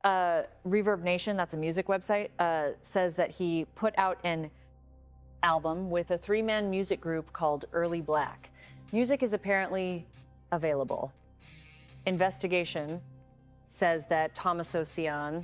Reverb Nation, that's a music website, says that he put out an album with a three-man music group called Early Black. Music is apparently available. Investigation says that Tommaso Cioni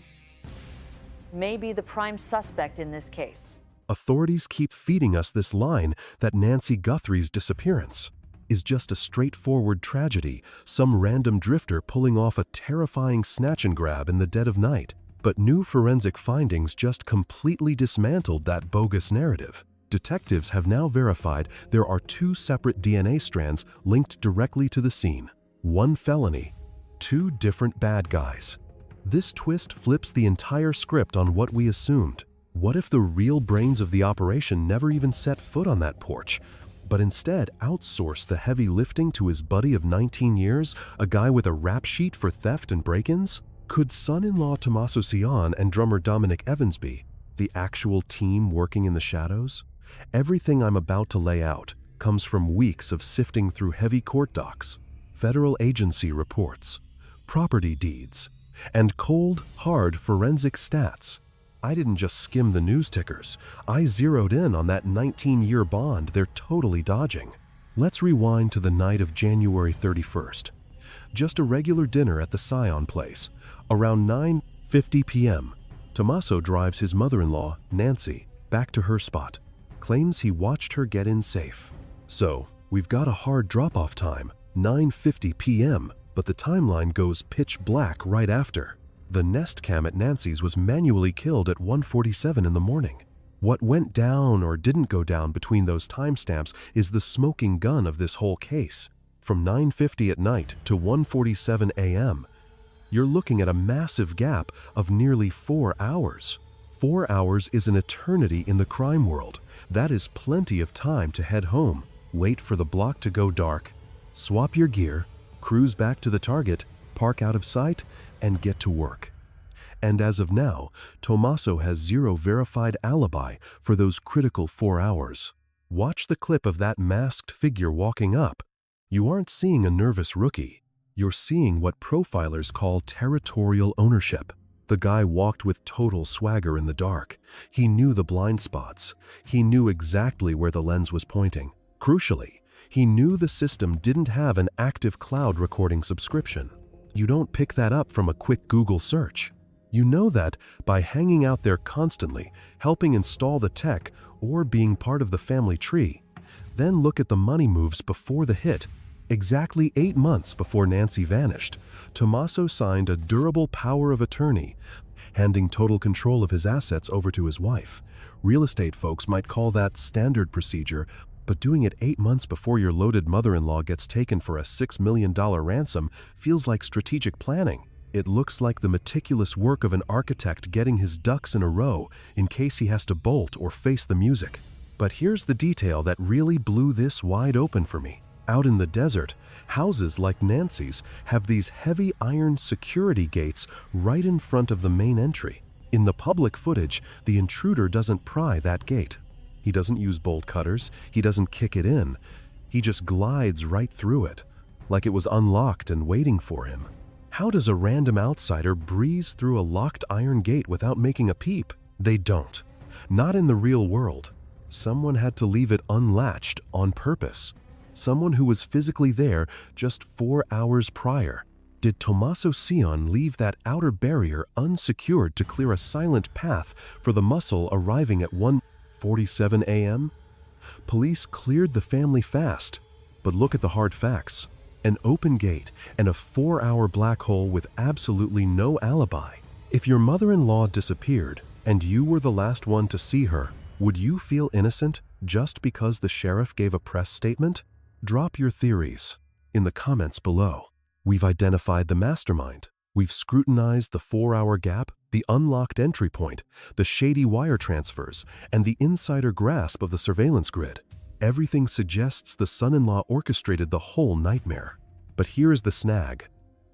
may be the prime suspect in this case. Authorities keep feeding us this line that Nancy Guthrie's disappearance is just a straightforward tragedy, some random drifter pulling off a terrifying snatch-and-grab in the dead of night. But new forensic findings just completely dismantled that bogus narrative. Detectives have now verified there are two separate DNA strands linked directly to the scene. One felony, two different bad guys. This twist flips the entire script on what we assumed. What if the real brains of the operation never even set foot on that porch, but instead outsourced the heavy lifting to his buddy of 19 years, a guy with a rap sheet for theft and break-ins? Could son-in-law Tomaso Cioni and drummer Dominic Evans be the actual team working in the shadows? Everything I'm about to lay out comes from weeks of sifting through heavy court docs, federal agency reports, property deeds, and cold, hard forensic stats. I didn't just skim the news tickers. I zeroed in on that 19-year bond they're totally dodging. Let's rewind to the night of January 31st. Just a regular dinner at the Cioni place. Around 9:50 p.m., Tommaso drives his mother-in-law, Nancy, back to her spot. Claims he watched her get in safe. So, we've got a hard drop-off time, 9:50 p.m., but the timeline goes pitch black right after. The Nest Cam at Nancy's was manually killed at 1:47 in the morning. What went down or didn't go down between those timestamps is the smoking gun of this whole case. From 9:50 at night to 1:47 a.m., you're looking at a massive gap of nearly 4 hours. 4 hours is an eternity in the crime world. That is plenty of time to head home, wait for the block to go dark, swap your gear, cruise back to the target, park out of sight, and get to work. And as of now, Tommaso has zero verified alibi for those critical 4 hours. Watch the clip of that masked figure walking up. You aren't seeing a nervous rookie. You're seeing what profilers call territorial ownership. The guy walked with total swagger in the dark. He knew the blind spots. He knew exactly where the lens was pointing. Crucially, he knew the system didn't have an active cloud recording subscription. You don't pick that up from a quick Google search. You know that by hanging out there constantly, helping install the tech, or being part of the family tree. Then look at the money moves before the hit. Exactly 8 months before Nancy vanished, Tommaso signed a durable power of attorney, handing total control of his assets over to his wife. Real estate folks might call that standard procedure, but doing it 8 months before your loaded mother-in-law gets taken for a $6 million ransom feels like strategic planning. It looks like the meticulous work of an architect getting his ducks in a row in case he has to bolt or face the music. But here's the detail that really blew this wide open for me. Out in the desert, houses like Nancy's have these heavy iron security gates right in front of the main entry. In the public footage, the intruder doesn't pry that gate. He doesn't use bolt cutters, he doesn't kick it in. He just glides right through it, like it was unlocked and waiting for him. How does a random outsider breeze through a locked iron gate without making a peep? They don't. Not in the real world. Someone had to leave it unlatched on purpose. Someone who was physically there just 4 hours prior. Did Tomaso Cioni leave that outer barrier unsecured to clear a silent path for the muscle arriving at 1:47 a.m.? Police cleared the family fast, but look at the hard facts. An open gate and a 4-hour black hole with absolutely no alibi. If your mother-in-law disappeared and you were the last one to see her, would you feel innocent just because the sheriff gave a press statement? Drop your theories in the comments below. We've identified the mastermind. We've scrutinized the 4-hour gap, the unlocked entry point, the shady wire transfers, and the insider grasp of the surveillance grid. Everything suggests the son-in-law orchestrated the whole nightmare. But here's the snag.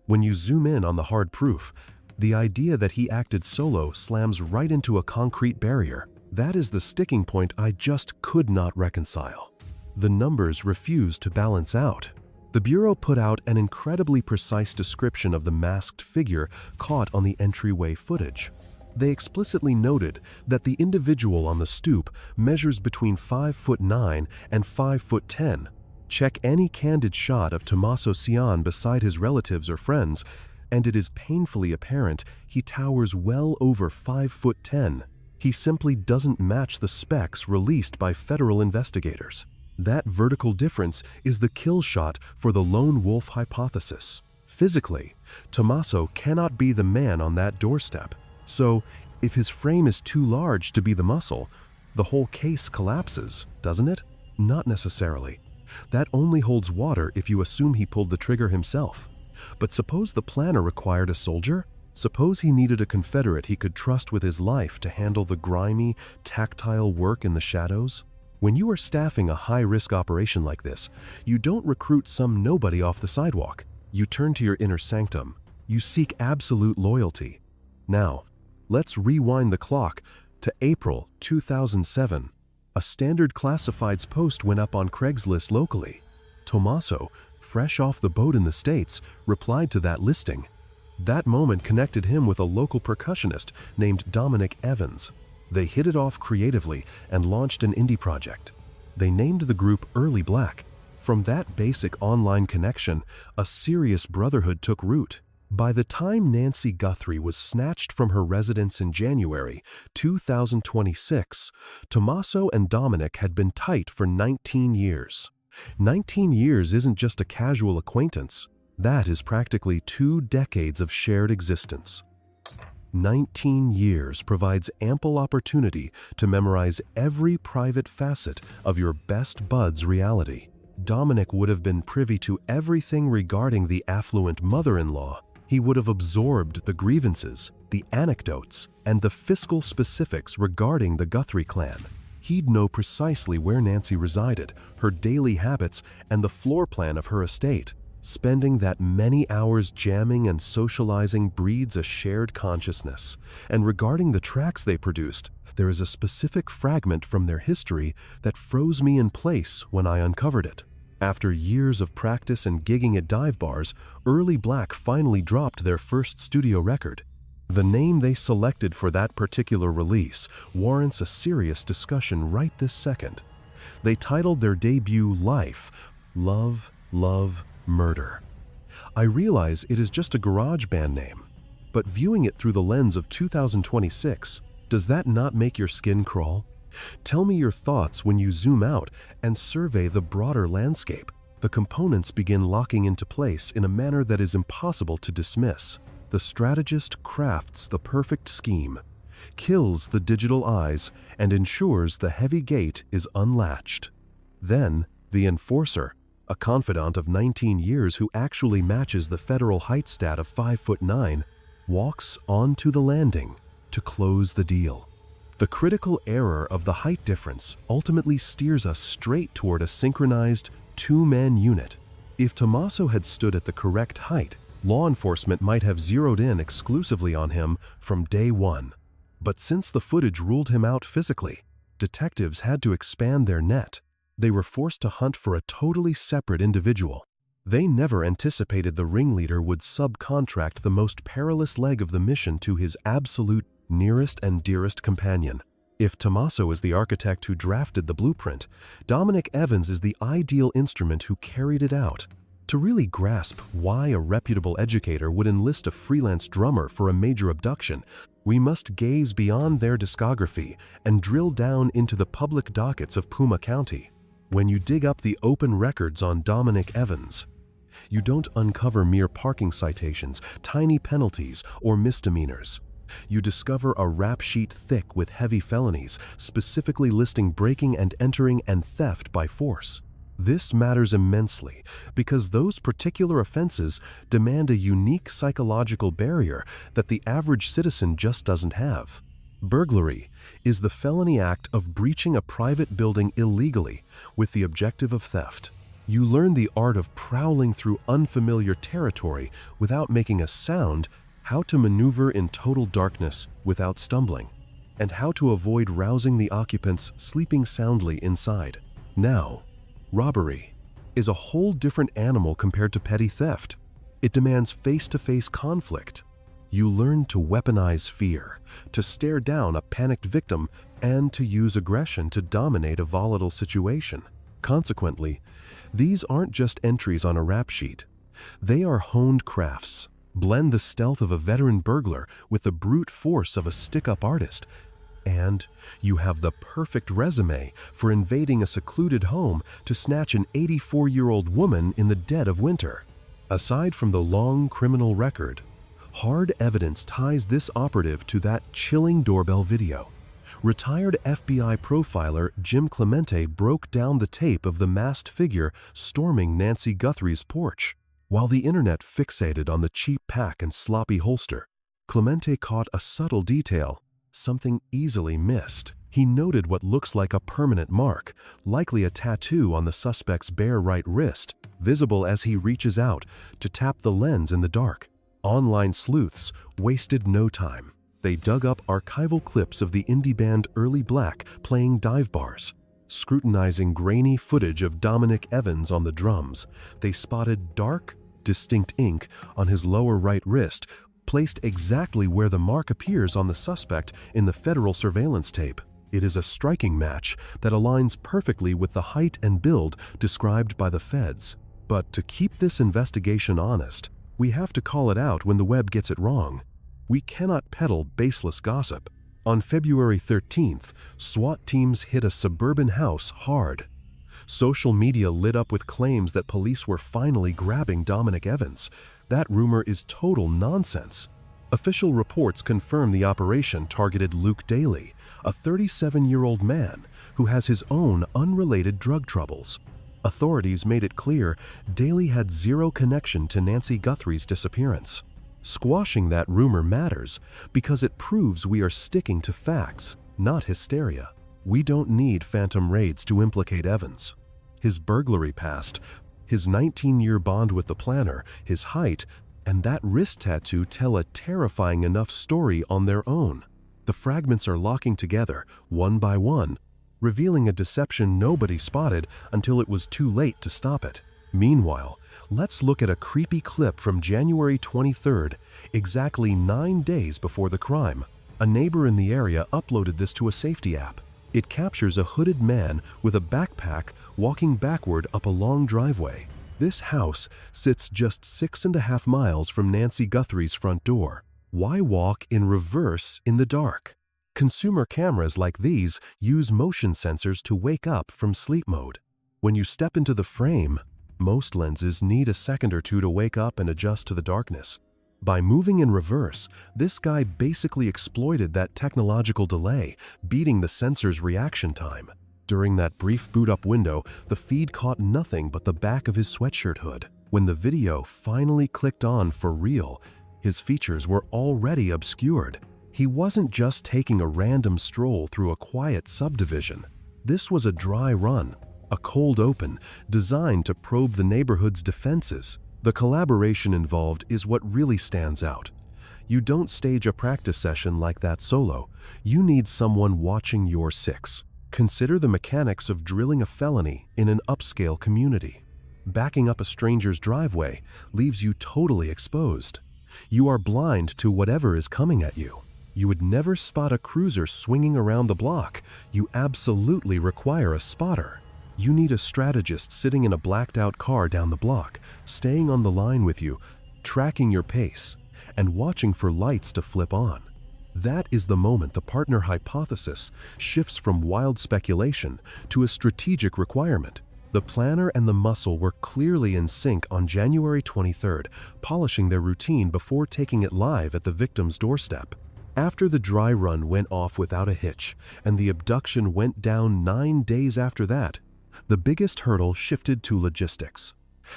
When you zoom in on the hard proof, the idea that he acted solo slams right into a concrete barrier. That is the sticking point I just could not reconcile. The numbers refuse to balance out. The Bureau put out an incredibly precise description of the masked figure caught on the entryway footage. They explicitly noted that the individual on the stoop measures between 5'9" and 5'10". Check any candid shot of Tomaso Cioni beside his relatives or friends, and it is painfully apparent he towers well over 5'10". He simply doesn't match the specs released by federal investigators. That vertical difference is the kill shot for the lone wolf hypothesis. Physically, Tomaso cannot be the man on that doorstep. So, if his frame is too large to be the muscle, the whole case collapses, doesn't it? Not necessarily. That only holds water if you assume he pulled the trigger himself. But suppose the planner required a soldier? Suppose he needed a Confederate he could trust with his life to handle the grimy, tactile work in the shadows? When you are staffing a high-risk operation like this, you don't recruit some nobody off the sidewalk. You turn to your inner sanctum. You seek absolute loyalty. Now, let's rewind the clock to April 2007. A standard classifieds post went up on Craigslist locally. Tomaso, fresh off the boat in the States, replied to that listing. That moment connected him with a local percussionist named Dominic Evans. They hit it off creatively and launched an indie project. They named the group Early Black. From that basic online connection, a serious brotherhood took root. By the time Nancy Guthrie was snatched from her residence in January 2026, Tommaso and Dominic had been tight for 19 years. 19 years isn't just a casual acquaintance. That is practically 2 decades of shared existence. 19 years provides ample opportunity to memorize every private facet of your best bud's reality. Dominic would have been privy to everything regarding the affluent mother-in-law. He would have absorbed the grievances, the anecdotes, and the fiscal specifics regarding the Guthrie clan. He'd know precisely where Nancy resided, her daily habits, and the floor plan of her estate. Spending that many hours jamming and socializing breeds a shared consciousness. And regarding the tracks they produced, there is a specific fragment from their history that froze me in place when I uncovered it. After years of practice and gigging at dive bars, Early Black finally dropped their first studio record. The name they selected for that particular release warrants a serious discussion right this second. They titled their debut Life, Love, Love, Murder. I realize it is just a garage band name, but viewing it through the lens of 2026, does that not make your skin crawl? Tell me your thoughts when you zoom out and survey the broader landscape. The components begin locking into place in a manner that is impossible to dismiss. The strategist crafts the perfect scheme, kills the digital eyes, and ensures the heavy gate is unlatched. Then, the enforcer, a confidant of 19 years who actually matches the federal height stat of 5'9", walks onto the landing to close the deal. The critical error of the height difference ultimately steers us straight toward a synchronized 2-man unit. If Tommaso had stood at the correct height, law enforcement might have zeroed in exclusively on him from day one. But since the footage ruled him out physically, detectives had to expand their net. They were forced to hunt for a totally separate individual. They never anticipated the ringleader would subcontract the most perilous leg of the mission to his absolute nearest and dearest companion. If Tomaso is the architect who drafted the blueprint, Dominic Evans is the ideal instrument who carried it out. To really grasp why a reputable educator would enlist a freelance drummer for a major abduction, we must gaze beyond their discography and drill down into the public dockets of Puma County. When you dig up the open records on Dominic Evans, you don't uncover mere parking citations, tiny penalties, or misdemeanors. You discover a rap sheet thick with heavy felonies, specifically listing breaking and entering and theft by force. This matters immensely because those particular offenses demand a unique psychological barrier that the average citizen just doesn't have. Burglary is the felony act of breaching a private building illegally with the objective of theft. You learn the art of prowling through unfamiliar territory without making a sound, how to maneuver in total darkness without stumbling, and how to avoid rousing the occupants sleeping soundly inside. Now, robbery. is a whole different animal compared to petty theft. It demands face-to-face conflict. You learn to weaponize fear, to stare down a panicked victim, and to use aggression to dominate a volatile situation. Consequently, these aren't just entries on a rap sheet. They are honed crafts. Blend the stealth of a veteran burglar with the brute force of a stick-up artist, and you have the perfect resume for invading a secluded home to snatch an 84-year-old woman in the dead of winter. Aside from the long criminal record, hard evidence ties this operative to that chilling doorbell video. Retired FBI profiler Jim Clemente broke down the tape of the masked figure storming Nancy Guthrie's porch. While the internet fixated on the cheap pack and sloppy holster, Clemente caught a subtle detail, something easily missed. He noted what looks like a permanent mark, likely a tattoo on the suspect's bare right wrist, visible as he reaches out to tap the lens in the dark. Online sleuths wasted no time. They dug up archival clips of the indie band Early Black playing dive bars. Scrutinizing grainy footage of Dominic Evans on the drums, they spotted dark, distinct ink on his lower right wrist, placed exactly where the mark appears on the suspect in the federal surveillance tape. It is a striking match that aligns perfectly with the height and build described by the feds. But to keep this investigation honest, we have to call it out when the web gets it wrong. We cannot peddle baseless gossip. On February 13th, SWAT teams hit a suburban house hard. Social media lit up with claims that police were finally grabbing Dominic Evans. That rumor is total nonsense. Official reports confirm the operation targeted Luke Daly, a 37-year-old man who has his own unrelated drug troubles. Authorities made it clear Daly had zero connection to Nancy Guthrie's disappearance. Squashing that rumor matters because it proves we are sticking to facts, not hysteria. We don't need phantom raids to implicate Evans. His burglary past, his 19-year bond with the planner, his height, and that wrist tattoo tell a terrifying enough story on their own. The fragments are locking together, one by one, revealing a deception nobody spotted until it was too late to stop it. Meanwhile, let's look at a creepy clip from January 23rd, exactly 9 days before the crime. A neighbor in the area uploaded this to a safety app. It captures a hooded man with a backpack walking backward up a long driveway. This house sits just 6.5 miles from Nancy Guthrie's front door. Why walk in reverse in the dark? Consumer cameras like these use motion sensors to wake up from sleep mode. When you step into the frame, most lenses need a second or two to wake up and adjust to the darkness. By moving in reverse, this guy basically exploited that technological delay, beating the sensor's reaction time. During that brief boot-up window, the feed caught nothing but the back of his sweatshirt hood. When the video finally clicked on for real, his features were already obscured. He wasn't just taking a random stroll through a quiet subdivision. This was a dry run, a cold open, designed to probe the neighborhood's defenses. The collaboration involved is what really stands out. You don't stage a practice session like that solo. You need someone watching your six. Consider the mechanics of drilling a felony in an upscale community. Backing up a stranger's driveway leaves you totally exposed. You are blind to whatever is coming at you. You would never spot a cruiser swinging around the block. You absolutely require a spotter. You need a strategist sitting in a blacked-out car down the block, staying on the line with you, tracking your pace, and watching for lights to flip on. That is the moment the partner hypothesis shifts from wild speculation to a strategic requirement. The planner and the muscle were clearly in sync on January 23rd, polishing their routine before taking it live at the victim's doorstep. After the dry run went off without a hitch, and the abduction went down 9 days after that, the biggest hurdle shifted to logistics.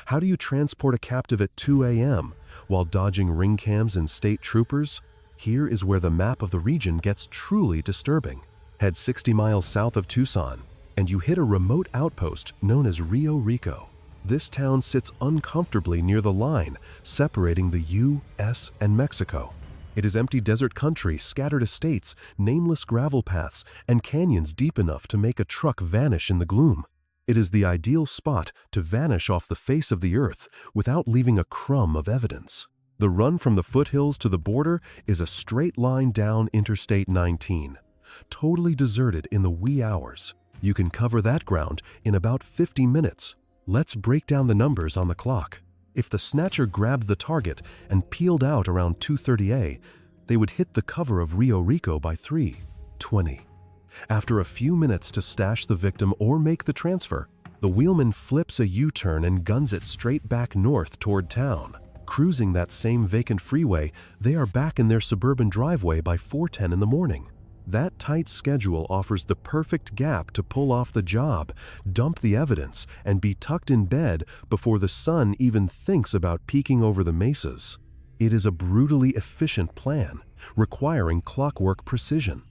How do you transport a captive at 2 a.m. while dodging ring cams and state troopers? Here is where the map of the region gets truly disturbing. Head 60 miles south of Tucson, and you hit a remote outpost known as Rio Rico. This town sits uncomfortably near the line separating the U.S. and Mexico. It is empty desert country, scattered estates, nameless gravel paths, and canyons deep enough to make a truck vanish in the gloom. It is the ideal spot to vanish off the face of the earth without leaving a crumb of evidence. The run from the foothills to the border is a straight line down Interstate 19, totally deserted in the wee hours. You can cover that ground in about 50 minutes. Let's break down the numbers on the clock. If the snatcher grabbed the target and peeled out around 2:30 they would hit the cover of Rio Rico by 3:20. After a few minutes to stash the victim or make the transfer, the wheelman flips a U-turn and guns it straight back north toward town. Cruising that same vacant freeway, they are back in their suburban driveway by 4:10 in the morning. That tight schedule offers the perfect gap to pull off the job, dump the evidence, and be tucked in bed before the sun even thinks about peeking over the mesas. It is a brutally efficient plan, requiring clockwork precision.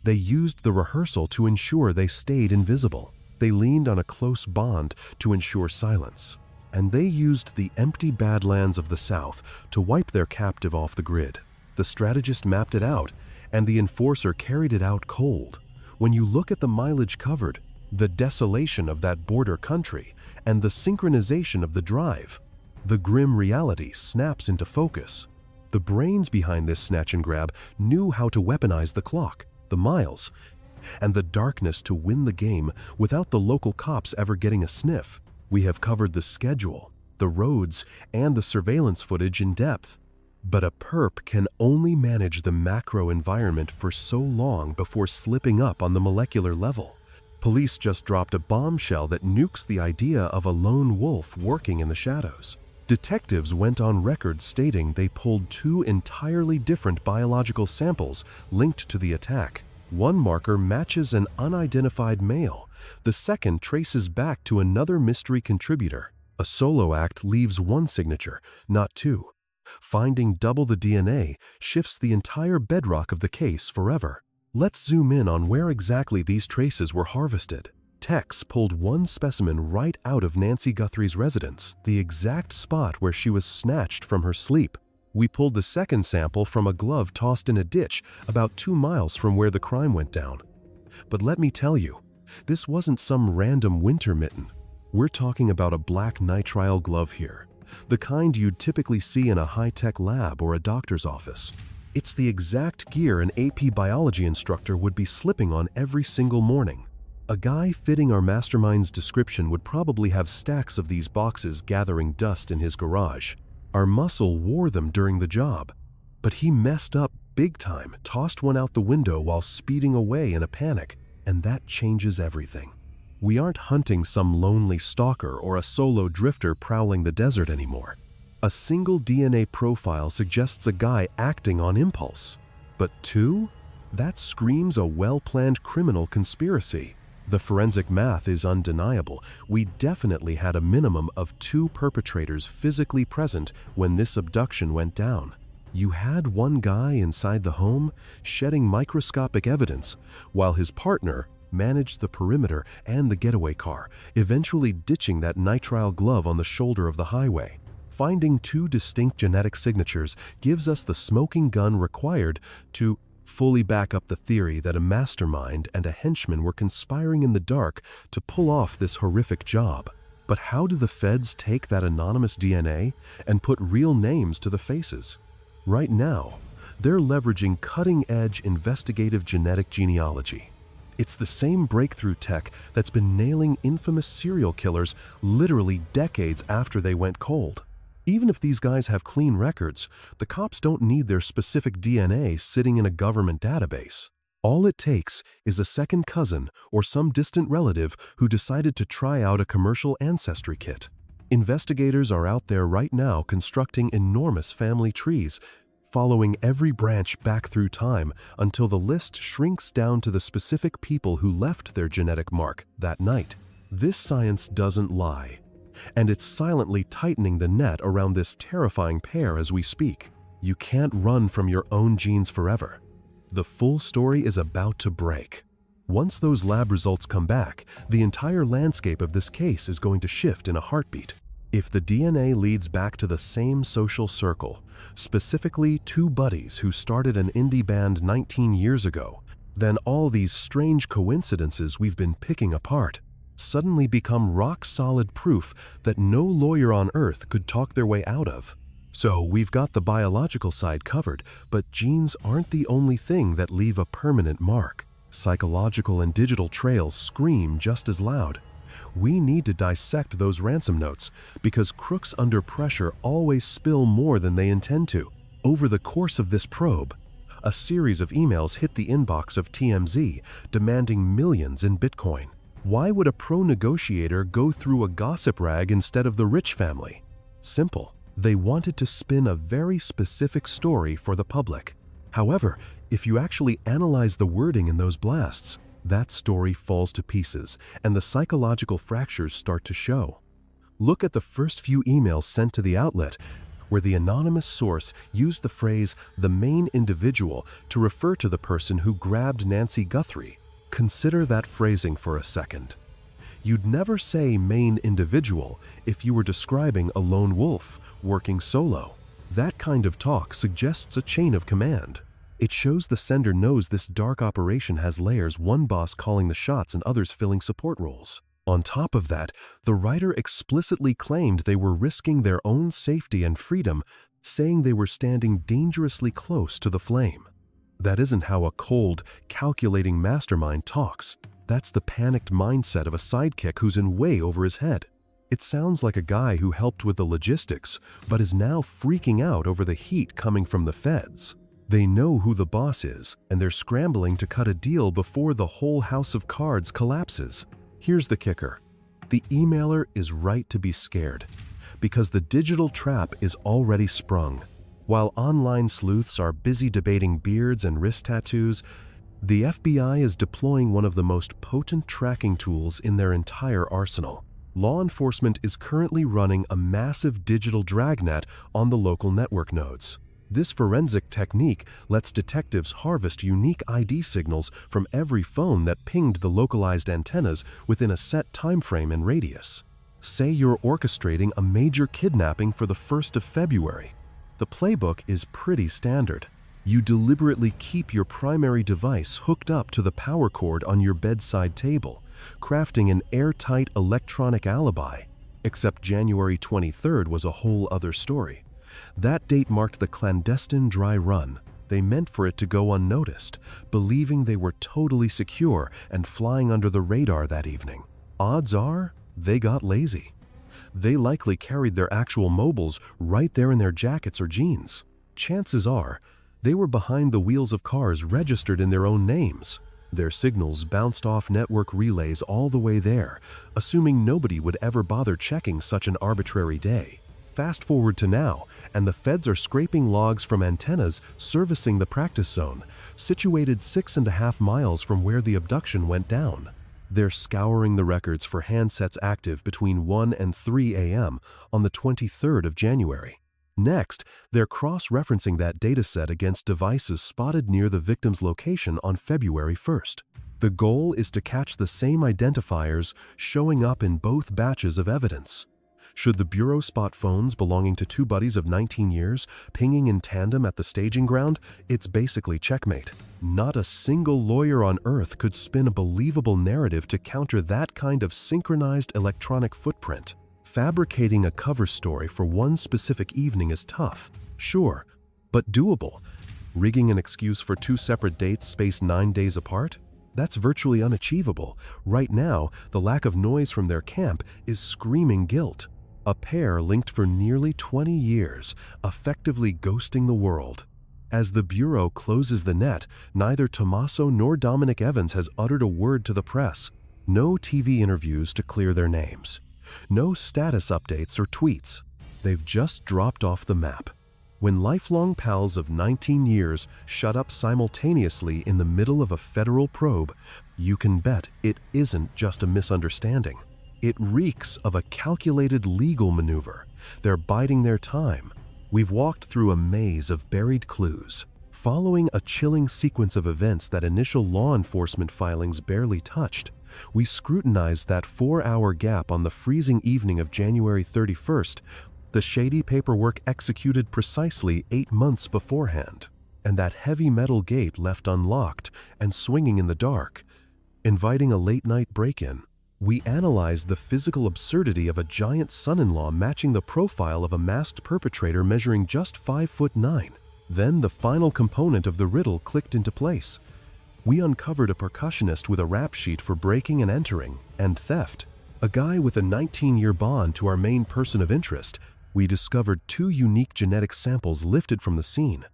They used the rehearsal to ensure they stayed invisible. They leaned on a close bond to ensure silence. And they used the empty badlands of the South to wipe their captive off the grid. The strategist mapped it out, and the enforcer carried it out cold. When you look at the mileage covered, the desolation of that border country, and the synchronization of the drive, the grim reality snaps into focus. The brains behind this snatch and grab knew how to weaponize the clock, the miles, and the darkness to win the game without the local cops ever getting a sniff. We have covered the schedule, the roads, and the surveillance footage in depth. But a perp can only manage the macro environment for so long before slipping up on the molecular level. Police just dropped a bombshell that nukes the idea of a lone wolf working in the shadows. Detectives went on record stating they pulled two entirely different biological samples linked to the attack. One marker matches an unidentified male. The second traces back to another mystery contributor. A solo act leaves one signature, not two. Finding double the DNA shifts the entire bedrock of the case forever. Let's zoom in on where exactly these traces were harvested. Tex pulled one specimen right out of Nancy Guthrie's residence, the exact spot where she was snatched from her sleep. We pulled the second sample from a glove tossed in a ditch about 2 miles from where the crime went down. But let me tell you, this wasn't some random winter mitten. We're talking about a black nitrile glove here, the kind you'd typically see in a high-tech lab or a doctor's office. It's the exact gear an AP biology instructor would be slipping on every single morning. A guy fitting our mastermind's description would probably have stacks of these boxes gathering dust in his garage. Our muscle wore them during the job, but he messed up big time, tossed one out the window while speeding away in a panic, and that changes everything. We aren't hunting some lonely stalker or a solo drifter prowling the desert anymore. A single DNA profile suggests a guy acting on impulse. But two? That screams a well-planned criminal conspiracy. The forensic math is undeniable. We definitely had a minimum of 2 perpetrators physically present when this abduction went down. You had one guy inside the home shedding microscopic evidence, while his partner managed the perimeter and the getaway car, eventually ditching that nitrile glove on the shoulder of the highway. Finding 2 distinct genetic signatures gives us the smoking gun required to fully back up the theory that a mastermind and a henchman were conspiring in the dark to pull off this horrific job. But how do the feds take that anonymous DNA and put real names to the faces? Right now, they're leveraging cutting-edge investigative genetic genealogy. It's the same breakthrough tech that's been nailing infamous serial killers literally decades after they went cold. Even if these guys have clean records, the cops don't need their specific DNA sitting in a government database. All it takes is a second cousin or some distant relative who decided to try out a commercial ancestry kit. Investigators are out there right now constructing enormous family trees, following every branch back through time until the list shrinks down to the specific people who left their genetic mark that night. This science doesn't lie, and it's silently tightening the net around this terrifying pair as we speak. You can't run from your own genes forever. The full story is about to break. Once those lab results come back, the entire landscape of this case is going to shift in a heartbeat. If the DNA leads back to the same social circle, specifically 2 buddies who started an indie band 19 years ago, then all these strange coincidences we've been picking apart suddenly become rock-solid proof that no lawyer on earth could talk their way out of. So we've got the biological side covered, but genes aren't the only thing that leave a permanent mark. Psychological and digital trails scream just as loud. We need to dissect those ransom notes, because crooks under pressure always spill more than they intend to. Over the course of this probe, a series of emails hit the inbox of TMZ, demanding millions in Bitcoin. Why would a pro-negotiator go through a gossip rag instead of the rich family? Simple. They wanted to spin a very specific story for the public. However, if you actually analyze the wording in those blasts, that story falls to pieces, and the psychological fractures start to show. Look at the first few emails sent to the outlet, where the anonymous source used the phrase "the main individual" to refer to the person who grabbed Nancy Guthrie. Consider that phrasing for a second. You'd never say main individual if you were describing a lone wolf working solo. That kind of talk suggests a chain of command. It shows the sender knows this dark operation has layers, one boss calling the shots and others filling support roles. On top of that, the writer explicitly claimed they were risking their own safety and freedom, saying they were standing dangerously close to the flame. That isn't how a cold, calculating mastermind talks. That's the panicked mindset of a sidekick who's in way over his head. It sounds like a guy who helped with the logistics, but is now freaking out over the heat coming from the feds. They know who the boss is, and they're scrambling to cut a deal before the whole house of cards collapses. Here's the kicker. The emailer is right to be scared, because the digital trap is already sprung. While online sleuths are busy debating beards and wrist tattoos, the FBI is deploying one of the most potent tracking tools in their entire arsenal. Law enforcement is currently running a massive digital dragnet on the local network nodes. This forensic technique lets detectives harvest unique ID signals from every phone that pinged the localized antennas within a set time frame and radius. Say you're orchestrating a major kidnapping for the 1st of February. The playbook is pretty standard. You deliberately keep your primary device hooked up to the power cord on your bedside table, crafting an airtight electronic alibi. Except January 23rd was a whole other story. That date marked the clandestine dry run. They meant for it to go unnoticed, believing they were totally secure and flying under the radar that evening. Odds are, they got lazy. They likely carried their actual mobiles right there in their jackets or jeans. Chances are, they were behind the wheels of cars registered in their own names. Their signals bounced off network relays all the way there, assuming nobody would ever bother checking such an arbitrary day. Fast forward to now, and the feds are scraping logs from antennas servicing the practice zone, situated 6.5 miles from where the abduction went down. They're scouring the records for handsets active between 1 and 3 a.m. on the 23rd of January. Next, they're cross-referencing that dataset against devices spotted near the victim's location on February 1st. The goal is to catch the same identifiers showing up in both batches of evidence. Should the Bureau spot phones belonging to two buddies of 19 years pinging in tandem at the staging ground, it's basically checkmate. Not a single lawyer on earth could spin a believable narrative to counter that kind of synchronized electronic footprint. Fabricating a cover story for one specific evening is tough, sure, but doable. Rigging an excuse for two separate dates spaced 9 days apart? That's virtually unachievable. Right now, the lack of noise from their camp is screaming guilt. A pair linked for nearly 20 years, effectively ghosting the world. As the Bureau closes the net, neither Tommaso nor Dominic Evans has uttered a word to the press. No TV interviews to clear their names. No status updates or tweets. They've just dropped off the map. When lifelong pals of 19 years shut up simultaneously in the middle of a federal probe, you can bet it isn't just a misunderstanding. It reeks of a calculated legal maneuver. They're biding their time. We've walked through a maze of buried clues, following a chilling sequence of events that initial law enforcement filings barely touched. We scrutinized that 4-hour gap on the freezing evening of January 31st, the shady paperwork executed precisely 8 months beforehand, and that heavy metal gate left unlocked and swinging in the dark, inviting a late-night break-in. We analyzed the physical absurdity of a giant son-in-law matching the profile of a masked perpetrator measuring just 5'9". Then the final component of the riddle clicked into place. We uncovered a percussionist with a rap sheet for breaking and entering, and theft. A guy with a 19-year bond to our main person of interest. We discovered 2 unique genetic samples lifted from the scene,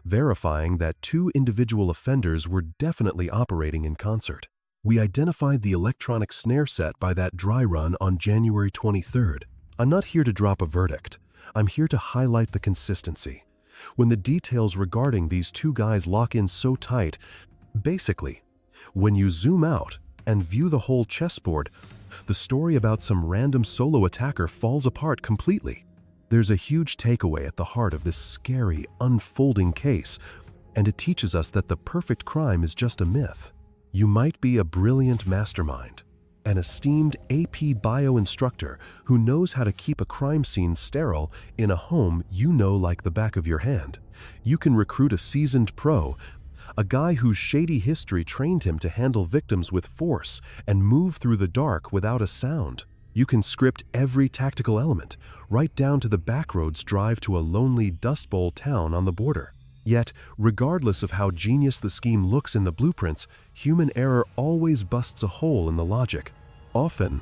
verifying that 2 individual offenders were definitely operating in concert. We identified the electronic snare set by that dry run on January 23rd. I'm not here to drop a verdict. I'm here to highlight the consistency. When the details regarding these 2 guys lock in so tight, basically, when you zoom out and view the whole chessboard, the story about some random solo attacker falls apart completely. There's a huge takeaway at the heart of this scary, unfolding case, and it teaches us that the perfect crime is just a myth. You might be a brilliant mastermind, an esteemed AP bio instructor who knows how to keep a crime scene sterile in a home you know like the back of your hand. You can recruit a seasoned pro, a guy whose shady history trained him to handle victims with force and move through the dark without a sound. You can script every tactical element, right down to the backroads drive to a lonely Dust Bowl town on the border. Yet, regardless of how genius the scheme looks in the blueprints, human error always busts a hole in the logic. Often,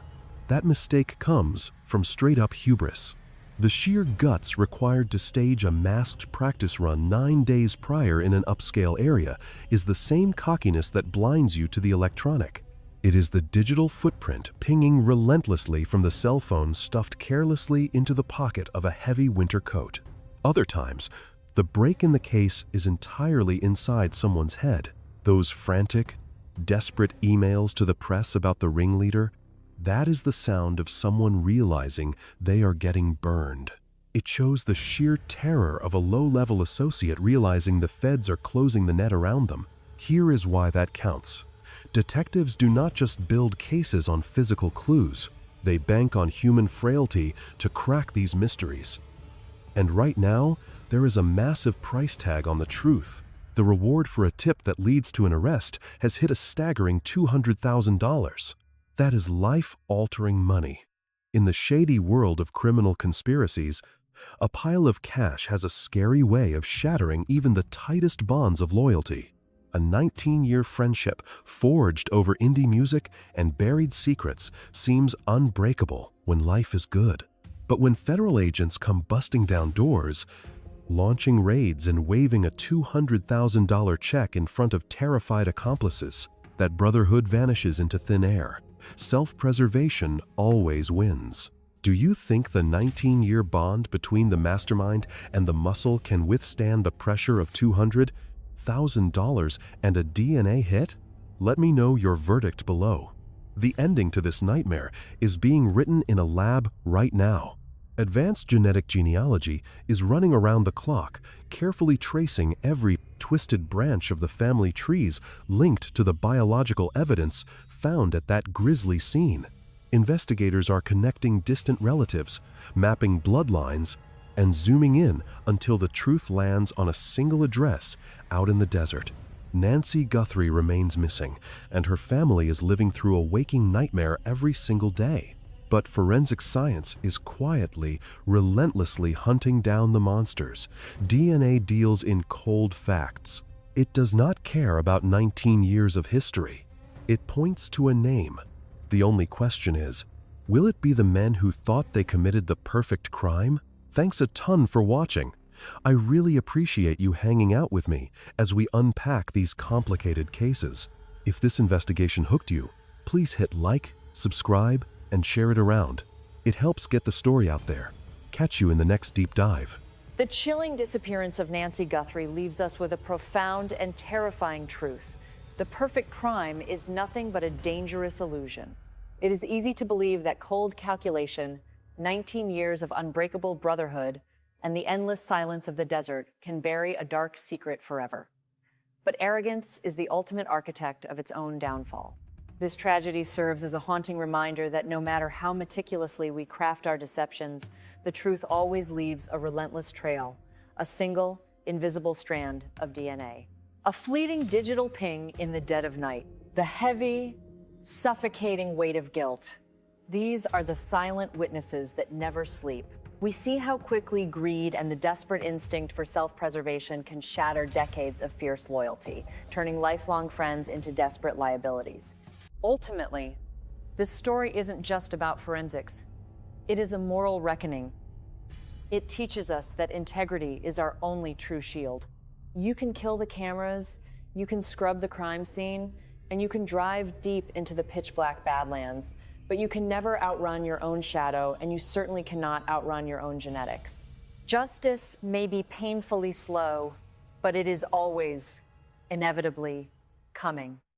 that mistake comes from straight-up hubris. The sheer guts required to stage a masked practice run 9 days prior in an upscale area is the same cockiness that blinds you to the electronic. It is the digital footprint pinging relentlessly from the cell phone stuffed carelessly into the pocket of a heavy winter coat. Other times, the break in the case is entirely inside someone's head. Those frantic, desperate emails to the press about the ringleader, that is the sound of someone realizing they are getting burned. It shows the sheer terror of a low-level associate realizing the feds are closing the net around them. Here is why that counts. Detectives do not just build cases on physical clues. They bank on human frailty to crack these mysteries. And right now, there is a massive price tag on the truth. The reward for a tip that leads to an arrest has hit a staggering $200,000. That is life-altering money. In the shady world of criminal conspiracies, a pile of cash has a scary way of shattering even the tightest bonds of loyalty. A 19-year friendship forged over indie music and buried secrets seems unbreakable when life is good. But when federal agents come busting down doors, launching raids and waving a $200,000 check in front of terrified accomplices, that brotherhood vanishes into thin air. Self-preservation always wins. Do you think the 19-year bond between the mastermind and the muscle can withstand the pressure of $200,000 and a DNA hit? Let me know your verdict below. The ending to this nightmare is being written in a lab right now. Advanced genetic genealogy is running around the clock, carefully tracing every twisted branch of the family trees linked to the biological evidence found at that grisly scene. Investigators are connecting distant relatives, mapping bloodlines, and zooming in until the truth lands on a single address out in the desert. Nancy Guthrie remains missing, and her family is living through a waking nightmare every single day. But forensic science is quietly, relentlessly hunting down the monsters. DNA deals in cold facts. It does not care about 19 years of history. It points to a name. The only question is, will it be the men who thought they committed the perfect crime? Thanks a ton for watching. I really appreciate you hanging out with me as we unpack these complicated cases. If this investigation hooked you, please hit like, subscribe, and share it around. It helps get the story out there. Catch you in the next deep dive. The chilling disappearance of Nancy Guthrie leaves us with a profound and terrifying truth. The perfect crime is nothing but a dangerous illusion. It is easy to believe that cold calculation, 19 years of unbreakable brotherhood, and the endless silence of the desert can bury a dark secret forever. But arrogance is the ultimate architect of its own downfall. This tragedy serves as a haunting reminder that no matter how meticulously we craft our deceptions, the truth always leaves a relentless trail, a single, invisible strand of DNA. A fleeting digital ping in the dead of night. The heavy, suffocating weight of guilt. These are the silent witnesses that never sleep. We see how quickly greed and the desperate instinct for self-preservation can shatter decades of fierce loyalty, turning lifelong friends into desperate liabilities. Ultimately, this story isn't just about forensics. It is a moral reckoning. It teaches us that integrity is our only true shield. You can kill the cameras, you can scrub the crime scene, and you can drive deep into the pitch-black Badlands, but you can never outrun your own shadow, and you certainly cannot outrun your own genetics. Justice may be painfully slow, but it is always, inevitably, coming.